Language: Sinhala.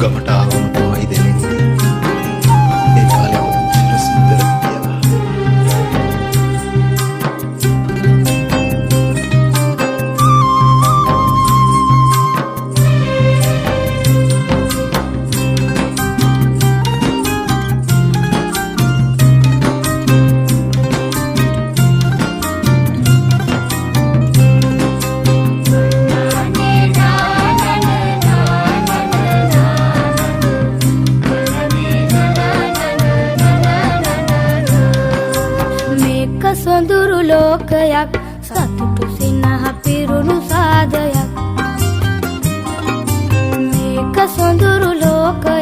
ගමට ආවම තමයි දැනෙන්නේ ඒ කාලේ කොච්චර සුන්දරද කියලා. සොඳුරු ලෝකයක් සතුටු සිනහ පිරුණු සාදයක් මේක සොඳුරු ලෝකයක්